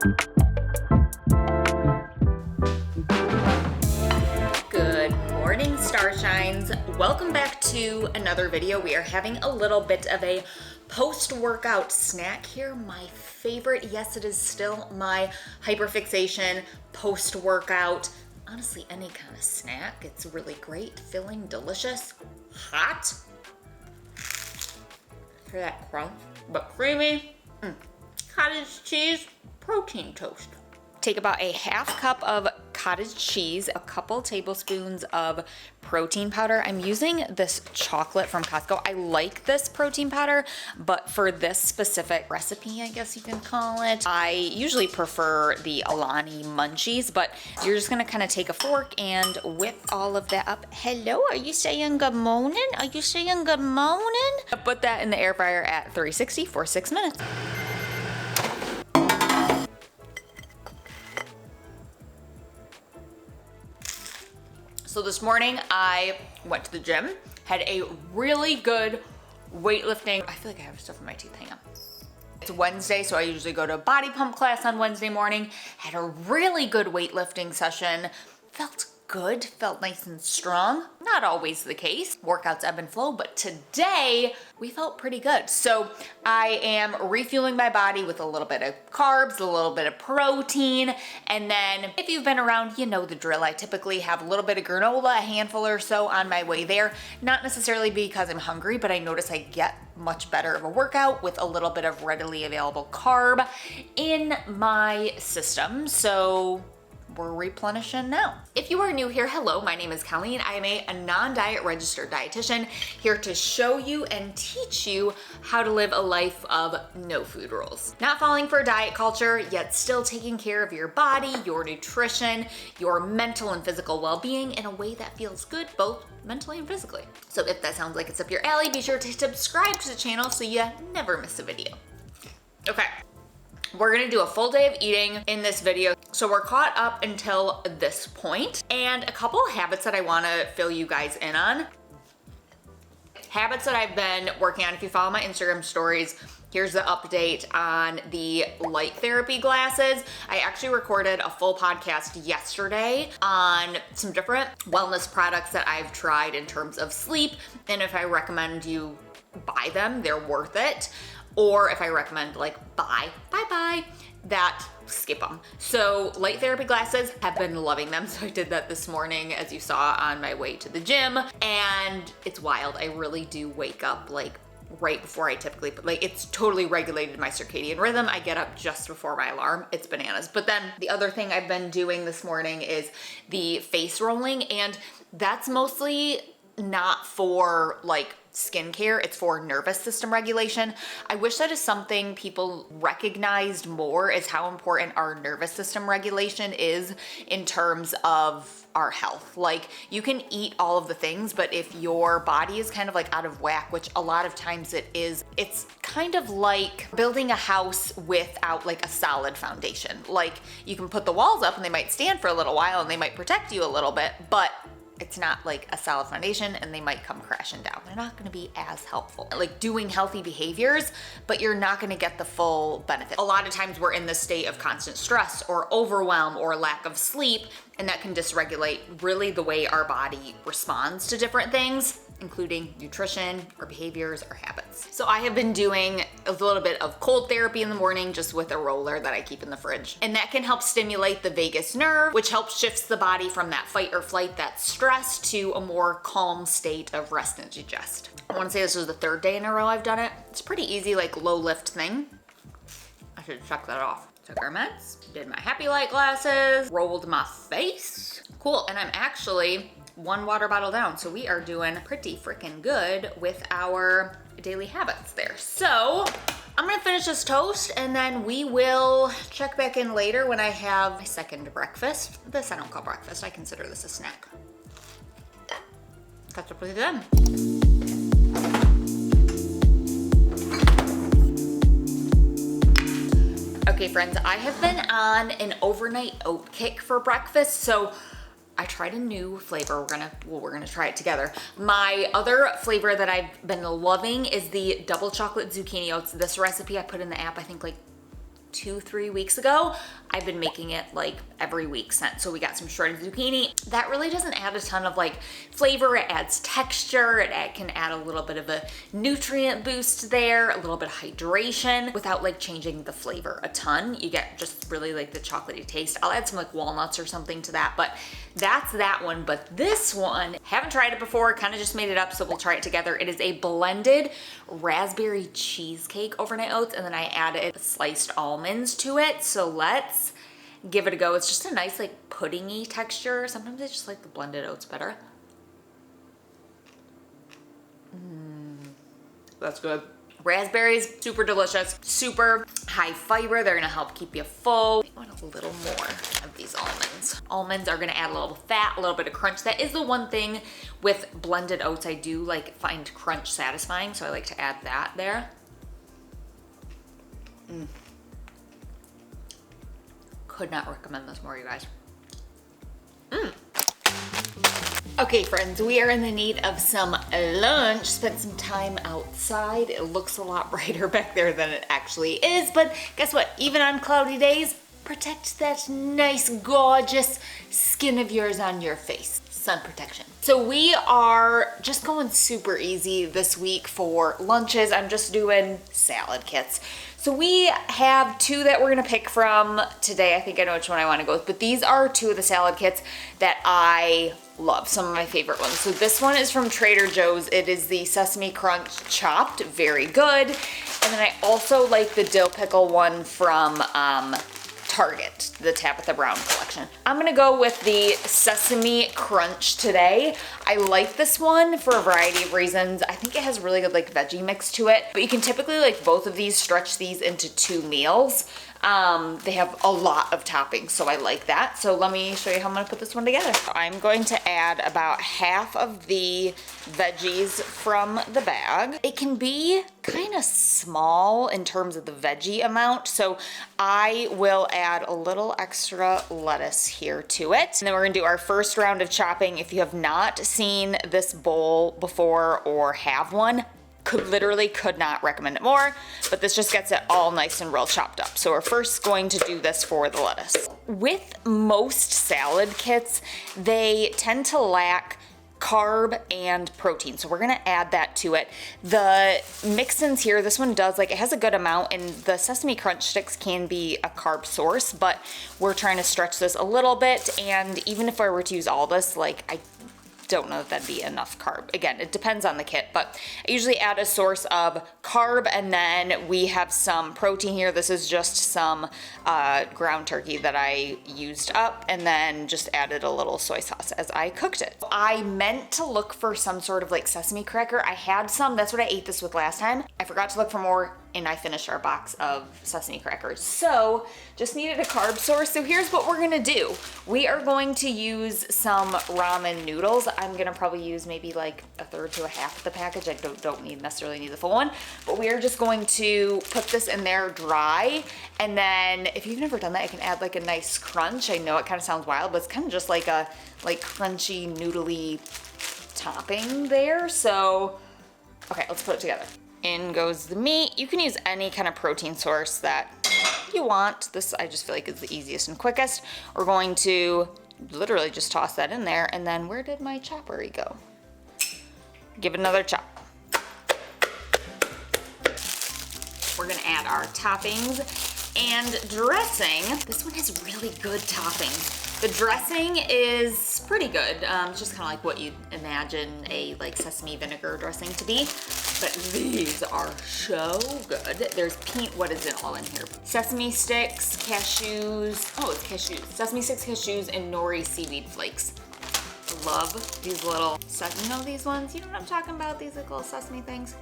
Good morning, Starshines. Welcome back to another video. We are having a little bit of a post-workout snack here. My favorite, yes, it is still my hyperfixation post-workout. Honestly, any kind of snack. It's really great, filling, delicious, hot. Hear that crunch, but creamy. Cottage cheese protein toast. Take about a half cup of cottage cheese, a couple tablespoons of protein powder. I'm using this chocolate from Costco. I like this protein powder, but for this specific recipe, I guess you can call it, I usually prefer the Alani Munchies, but you're just gonna kind of take a fork and whip all of that up. Hello, are you saying good morning? Are you saying good morning? Put that in the air fryer at 360 for 6 minutes. So this morning I went to the gym, had a really good weightlifting. I feel like I have stuff in my teeth, hang on. It's Wednesday, so I usually go to a body pump class on Wednesday morning. Had a really good weightlifting session. Felt good, felt nice and strong. Not always the case. Workouts ebb and flow, but today we felt pretty good. So I am refueling my body with a little bit of carbs, a little bit of protein, and then if you've been around, you know the drill. I typically have a little bit of granola, a handful or so on my way there. Not necessarily because I'm hungry, but I notice I get much better of a workout with a little bit of readily available carb in my system. So we're replenishing now. If you are new here, hello, my name is Colleen. I am a non-diet registered dietitian here to show you and teach you how to live a life of no food rules. Not falling for diet culture, yet still taking care of your body, your nutrition, your mental and physical well-being in a way that feels good, both mentally and physically. So if that sounds like it's up your alley, be sure to subscribe to the channel so you never miss a video. Okay. We're gonna do a full day of eating in this video. So we're caught up until this point, and a couple of habits that I wanna fill you guys in on. Habits that I've been working on. If you follow my Instagram stories, here's the update on the light therapy glasses. I actually recorded a full podcast yesterday on some different wellness products that I've tried in terms of sleep, and if I recommend you buy them, they're worth it. Or if I recommend like buy, that skip them. So light therapy glasses, have been loving them. So I did that this morning, as you saw on my way to the gym, and it's wild. I really do wake up like right before I typically, like it's totally regulated my circadian rhythm. I get up just before my alarm. It's bananas. But then the other thing I've been doing this morning is the face rolling, and that's mostly not for like skincare, it's for nervous system regulation. I wish that is something people recognized more, is how important our nervous system regulation is in terms of our health. Like you can eat all of the things, but if your body is kind of like out of whack, which a lot of times it is, it's kind of like building a house without like a solid foundation. Like you can put the walls up and they might stand for a little while and they might protect you a little bit, but it's not like a solid foundation and they might come crashing down. They're not gonna be as helpful. Like doing healthy behaviors, but you're not gonna get the full benefit. A lot of times we're in this state of constant stress or overwhelm or lack of sleep, and that can dysregulate really the way our body responds to different things, including nutrition, our behaviors, our habits. So I have been doing a little bit of cold therapy in the morning just with a roller that I keep in the fridge. And that can help stimulate the vagus nerve, which helps shifts the body from that fight or flight, that stress, to a more calm state of rest and digest. I wanna say this was the 3rd day in a row I've done it. It's a pretty easy, like low lift thing. I should check that off. Took our meds, did my happy light glasses, rolled my face. Cool, and I'm actually 1 water bottle down. So we are doing pretty freaking good with our daily habits there. So I'm gonna finish this toast and then we will check back in later when I have my second breakfast. This I don't call breakfast, I consider this a snack. Catch up with you then. Okay friends, I have been on an overnight oat kick for breakfast, so I tried a new flavor. We're gonna try it together. My other flavor that I've been loving is the double chocolate zucchini oats. This recipe I put in the app, I think like 2-3 weeks ago. I've been making it like every week since. So we got some shredded zucchini. That really doesn't add a ton of like flavor. It adds texture. It can add a little bit of a nutrient boost there, a little bit of hydration without like changing the flavor a ton. You get just really like the chocolatey taste. I'll add some like walnuts or something to that, but that's that one. But this one, haven't tried it before, kind of just made it up, so we'll try it together. It is a blended raspberry cheesecake overnight oats, and then I added sliced almonds to it. So let's give it a go. It's just a nice like puddingy texture. Sometimes I just like the blended oats better. That's good. Raspberries, super delicious, super high fiber. They're gonna help keep you full. I want a little more of these almonds. Almonds are gonna add a little fat, a little bit of crunch. That is the one thing with blended oats I do like find crunch satisfying, so I like to add that there. Could not recommend this more, you guys. Okay, friends, we are in the need of some lunch. Spent some time outside. It looks a lot brighter back there than it actually is, but guess what? Even on cloudy days, protect that nice, gorgeous skin of yours on your face. Sun protection. So we are just going super easy this week for lunches. I'm just doing salad kits. So we have two that we're gonna pick from today. I think I know which one I wanna go with, but these are two of the salad kits that I love, some of my favorite ones. So this one is from Trader Joe's. It is the Sesame Crunch Chopped, very good. And then I also like the dill pickle one from Target, the Tabitha Brown collection. I'm gonna go with the Sesame Crunch today. I like this one for a variety of reasons. I think it has really good like veggie mix to it, but you can typically like both of these, stretch these into 2 meals. They have a lot of toppings, so I like that. So let me show you how I'm gonna put this one together. I'm going to add about half of the veggies from the bag. It can be kind of small in terms of the veggie amount, so I will add a little extra lettuce here to it. And then we're gonna do our first round of chopping. If you have not seen this bowl before or have one, literally could not recommend it more, but this just gets it all nice and real chopped up. So we're first going to do this for the lettuce. With most salad kits, they tend to lack carb and protein, so we're gonna add that to it. The mix-ins here, this one does, like, it has a good amount, and the Sesame Crunch sticks can be a carb source, but we're trying to stretch this a little bit, and even if I were to use all this, like, I don't know if that'd be enough carb. Again, it depends on the kit, but I usually add a source of carb, and then we have some protein here. This is just some ground turkey that I used up, and then just added a little soy sauce as I cooked it. I meant to look for some sort of like sesame cracker. I had some, that's what I ate this with last time. I forgot to look for more, and I finished our box of sesame crackers. So just needed a carb source. So here's what we're gonna do. We are going to use some ramen noodles. I'm gonna probably use maybe like a third to a half of the package. I don't necessarily need the full one, but we are just going to put this in there dry. And then if you've never done that, I can add like a nice crunch. I know it kind of sounds wild, but it's kind of just like a crunchy, noodly topping there. So, okay, let's put it together. In goes the meat. You can use any kind of protein source that you want. This I just feel like is the easiest and quickest. We're going to literally just toss that in there, and then where did my chopper go? Give it another chop. We're gonna add our toppings and dressing. This one has really good toppings. The dressing is pretty good. It's just kind of like what you'd imagine a like sesame vinegar dressing to be. But these are so good. There's what is it all in here? Sesame sticks, cashews. Oh, it's cashews. Sesame sticks, cashews, and nori seaweed flakes. Love these little, you know these ones? You know what I'm talking about? These like little sesame things.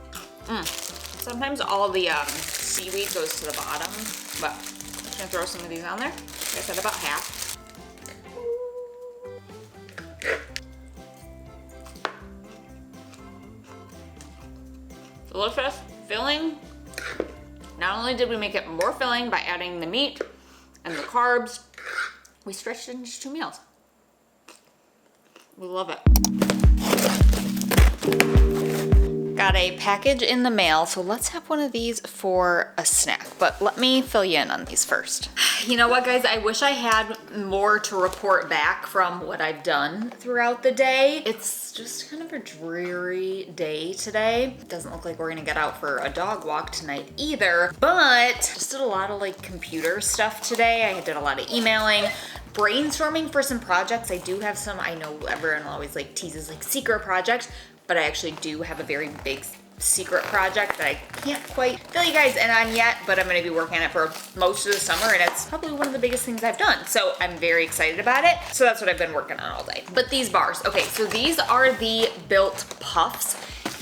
Sometimes all the seaweed goes to the bottom, but I'm just gonna throw some of these on there. Like I said, about half. Delicious, filling. Not only did we make it more filling by adding the meat and the carbs, we stretched it into 2 meals. We love it. Got a package in the mail, so let's have one of these for a snack. But let me fill you in on these first. You know what, guys? I wish I had more to report back from what I've done throughout the day. It's just kind of a dreary day today. It doesn't look like we're gonna get out for a dog walk tonight either, but just did a lot of like computer stuff today. I did a lot of emailing, brainstorming for some projects. I do have some, I know everyone always like teases like secret projects, but I actually do have a very big secret project that I can't quite fill you guys in on yet, but I'm gonna be working on it for most of the summer, and it's probably one of the biggest things I've done. So I'm very excited about it. So that's what I've been working on all day. But these bars, okay, so these are the Built Puffs.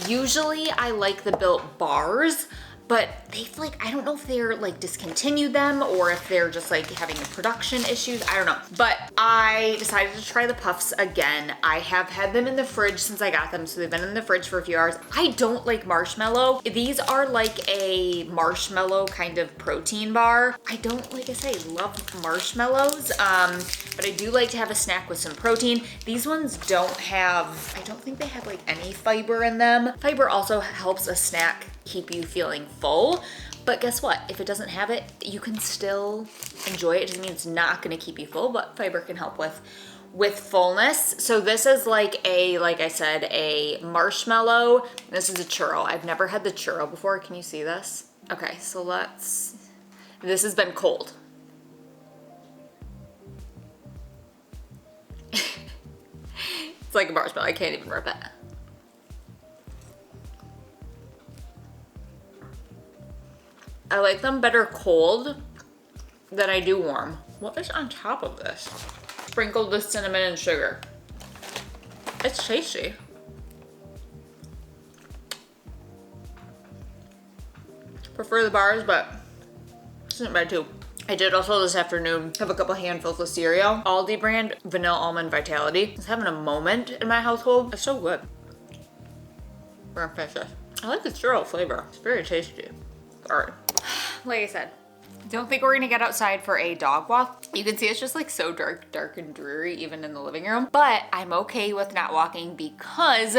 Usually I like the Built Bars, but they've like, I don't know if they're like discontinued them or if they're just like having production issues, I don't know. But I decided to try the puffs again. I have had them in the fridge since I got them, so they've been in the fridge for a few hours. I don't like marshmallow. These are like a marshmallow kind of protein bar. I don't, like I say, love marshmallows, but I do like to have a snack with some protein. These ones don't have, I don't think they have like any fiber in them. Fiber also helps a snack keep you feeling full, but guess what? If it doesn't have it, you can still enjoy it. It doesn't mean it's not gonna keep you full, but fiber can help with fullness. So this is like a, like I said, a marshmallow. This is a churro. I've never had the churro before. Can you see this? Okay, so this has been cold. It's like a marshmallow, I can't even rip it. I like them better cold than I do warm. What is on top of this? Sprinkled with cinnamon and sugar. It's tasty. Prefer the bars, but this isn't bad too. I did also this afternoon have a couple handfuls of cereal. Aldi brand Vanilla Almond Vitality. It's having a moment in my household. It's so good. We're gonna finish this. I like the churro flavor. It's very tasty. All right. Like I said, don't think we're gonna get outside for a dog walk. You can see it's just like so dark and dreary even in the living room, but I'm okay with not walking because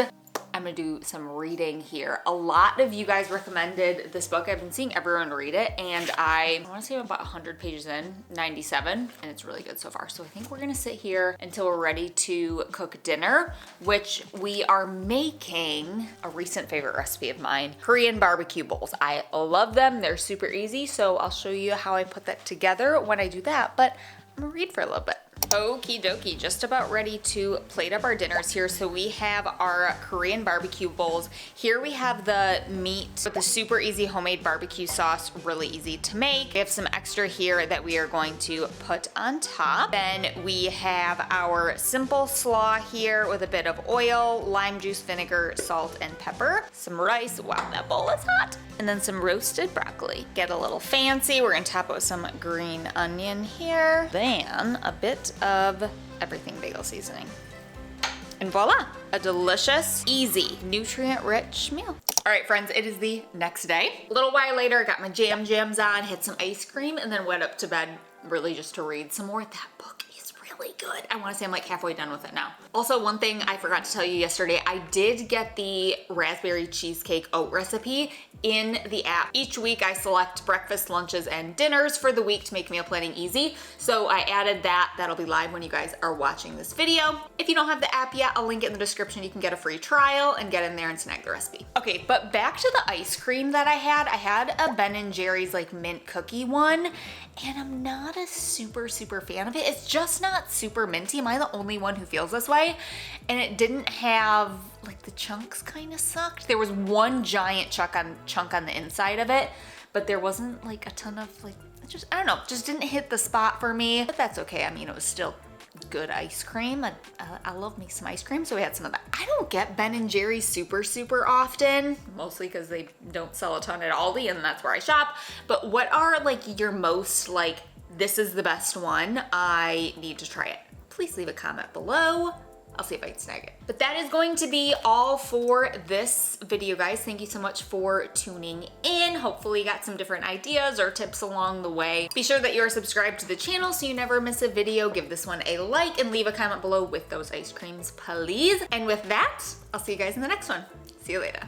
I'm gonna do some reading here. A lot of you guys recommended this book. I've been seeing everyone read it, and I wanna say I'm about 100 pages in, 97, and it's really good so far. So I think we're gonna sit here until we're ready to cook dinner, which we are making a recent favorite recipe of mine, Korean barbecue bowls. I love them, they're super easy, so I'll show you how I put that together when I do that, but I'm gonna read for a little bit. Okie dokie, just about ready to plate up our dinners here. So we have our Korean barbecue bowls. Here we have the meat with the super easy homemade barbecue sauce, really easy to make. We have some extra here that we are going to put on top. Then we have our simple slaw here with a bit of oil, lime juice, vinegar, salt, and pepper. Some rice, wow, that bowl is hot. And then some roasted broccoli. Get a little fancy, we're gonna top it with some green onion here. Then a bit of everything bagel seasoning. And voila, a delicious, easy, nutrient-rich meal. All right, friends, it is the next day. A little while later, I got my jams on, had some ice cream, and then went up to bed really just to read some more. That book is really good. I wanna say I'm like halfway done with it now. Also, one thing I forgot to tell you yesterday, I did get the raspberry cheesecake oat recipe in the app. Each week I select breakfast, lunches, and dinners for the week to make meal planning easy. So I added that. That'll be live when you guys are watching this video. If you don't have the app yet, I'll link it in the description. You can get a free trial and get in there and snag the recipe. Okay, but back to the ice cream that I had a Ben & Jerry's like mint cookie one, and I'm not a super fan of it. It's just not super minty. Am I the only one who feels this way? And it didn't have, like, the chunks kind of sucked. There was one giant chunk on the inside of it, but there wasn't like a ton of like, I don't know, just didn't hit the spot for me, but that's okay. I mean, it was still good ice cream. I love me some ice cream, so we had some of that. I don't get Ben & Jerry's super often, mostly because they don't sell a ton at Aldi, and that's where I shop. But what are like your most like, this is the best one, I need to try it? Please leave a comment below. I'll see if I can snag it. But that is going to be all for this video, guys. Thank you so much for tuning in. Hopefully you got some different ideas or tips along the way. Be sure that you're subscribed to the channel so you never miss a video. Give this one a like and leave a comment below with those ice creams, please. And with that, I'll see you guys in the next one. See you later.